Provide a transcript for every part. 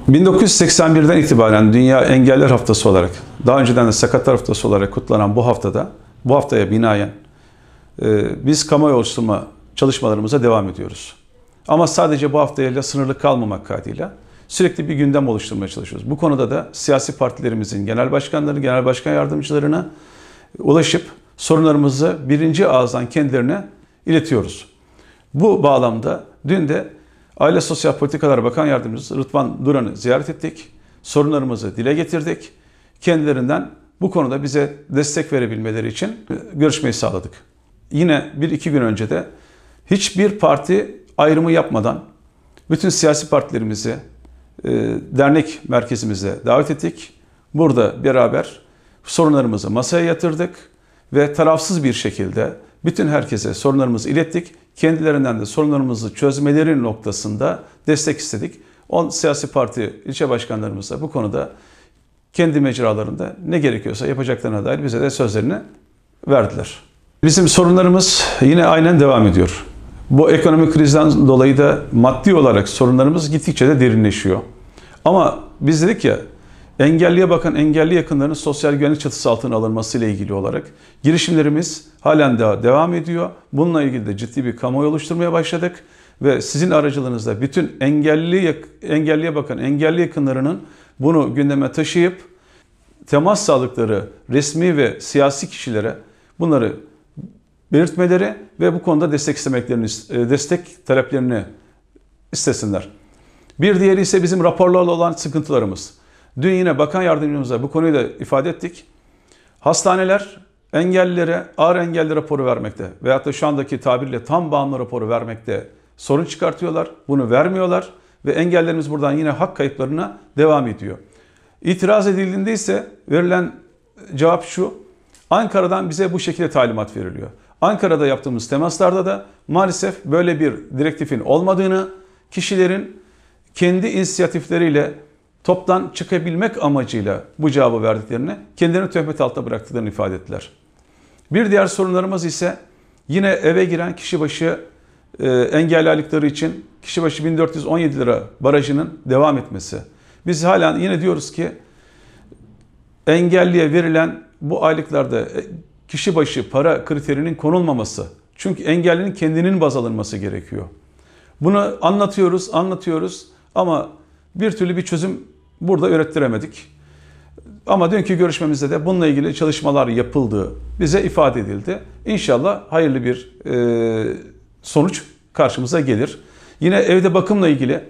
1981'den itibaren Dünya Engeller Haftası olarak, daha önceden de Sakatlar Haftası olarak kutlanan bu haftaya binaen biz kamuoyu oluşturma çalışmalarımıza devam ediyoruz. Ama sadece bu haftayla sınırlı kalmamak kaydıyla sürekli bir gündem oluşturmaya çalışıyoruz. Bu konuda da siyasi partilerimizin genel başkanları, genel başkan yardımcılarına ulaşıp sorunlarımızı birinci ağızdan kendilerine iletiyoruz. Bu bağlamda dün de Aile Sosyal Politikalar Bakan Yardımcısı Rıdvan Duran'ı ziyaret ettik. Sorunlarımızı dile getirdik. Kendilerinden bu konuda bize destek verebilmeleri için görüşmeyi sağladık. Yine 1-2 gün önce de hiçbir parti ayrımı yapmadan bütün siyasi partilerimizi dernek merkezimize davet ettik. Burada beraber sorunlarımızı masaya yatırdık ve tarafsız bir şekilde bütün herkese sorunlarımızı ilettik. Kendilerinden de sorunlarımızı çözmeleri noktasında destek istedik. 10 siyasi parti ilçe başkanlarımız da bu konuda kendi mecralarında ne gerekiyorsa yapacaklarına dair bize de sözlerini verdiler. Bizim sorunlarımız yine aynen devam ediyor. Bu ekonomik krizden dolayı da maddi olarak sorunlarımız gittikçe de derinleşiyor. Ama biz dedik ya, engelliye bakan engelli yakınlarının sosyal güvenlik çatısı altına alınması ile ilgili olarak girişimlerimiz halen daha devam ediyor. Bununla ilgili de ciddi bir kamuoyu oluşturmaya başladık ve sizin aracılığınızda bütün engelliye bakan engelli yakınlarının bunu gündeme taşıyıp temas sağladıkları resmi ve siyasi kişilere bunları belirtmeleri ve bu konuda destek taleplerini istesinler. Bir diğeri ise bizim raporlarla olan sıkıntılarımız. Dün yine bakan yardımcımıza bu konuyu da ifade ettik. Hastaneler engellilere ağır engelli raporu vermekte veyahut da şu andaki tabirle tam bağımlı raporu vermekte sorun çıkartıyorlar. Bunu vermiyorlar ve engellerimiz buradan yine hak kayıplarına devam ediyor. İtiraz edildiğinde ise verilen cevap şu: Ankara'dan bize bu şekilde talimat veriliyor. Ankara'da yaptığımız temaslarda da maalesef böyle bir direktifin olmadığını, kişilerin kendi inisiyatifleriyle toptan çıkabilmek amacıyla bu cevabı verdiklerini, kendilerini töhmet altında bıraktıklarını ifade ettiler. Bir diğer sorunlarımız ise yine eve giren kişi başı engelli aylıkları için kişi başı 1417 lira barajının devam etmesi. Biz hala yine diyoruz ki engelliye verilen bu aylıklarda kişi başı para kriterinin konulmaması. Çünkü engellinin kendinin baz alınması gerekiyor. Bunu anlatıyoruz ama bir türlü bir çözüm burada ürettiremedik. Ama dünkü görüşmemizde de bununla ilgili çalışmalar yapıldığı bize ifade edildi. İnşallah hayırlı bir sonuç karşımıza gelir. Yine evde bakımla ilgili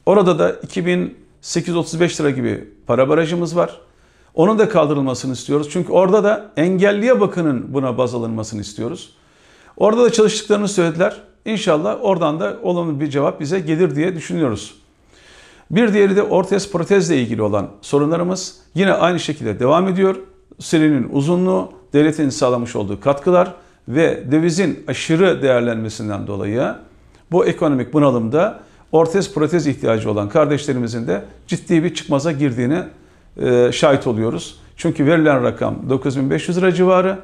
orada da 2835 lira gibi para barajımız var. Onun da kaldırılmasını istiyoruz. Çünkü orada da engelliye bakının buna baz alınmasını istiyoruz. Orada da çalıştıklarını söylediler. İnşallah oradan da olumlu bir cevap bize gelir diye düşünüyoruz. Bir diğeri de ortez protezle ilgili olan sorunlarımız yine aynı şekilde devam ediyor. Sürenin uzunluğu, devletin sağlamış olduğu katkılar ve dövizin aşırı değerlenmesinden dolayı bu ekonomik bunalımda ortez protez ihtiyacı olan kardeşlerimizin de ciddi bir çıkmaza girdiğini şahit oluyoruz. Çünkü verilen rakam 9500 lira civarı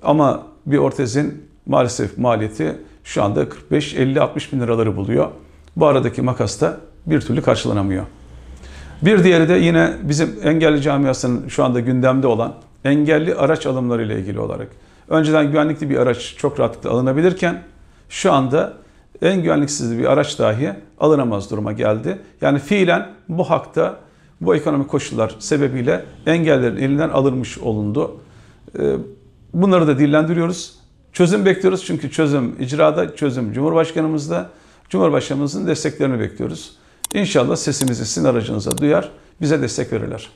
ama bir ortezin maalesef maliyeti şu anda 45, 50, 60 bin liraları buluyor. Bu aradaki makas da bir türlü karşılanamıyor. Bir diğeri de yine bizim engelli camiasının şu anda gündemde olan engelli araç alımları ile ilgili olarak. Önceden güvenlikli bir araç çok rahatlıkla alınabilirken şu anda en güvenliksiz bir araç dahi alınamaz duruma geldi. Yani fiilen bu hakta bu ekonomik koşullar sebebiyle engellerin elinden alınmış olundu. Bunları da dillendiriyoruz. Çözüm bekliyoruz çünkü çözüm icrada, çözüm Cumhurbaşkanımızda. Cumhurbaşkanımızın desteklerini bekliyoruz. İnşallah sesimizi sizin aracınıza duyar, bize destek verirler.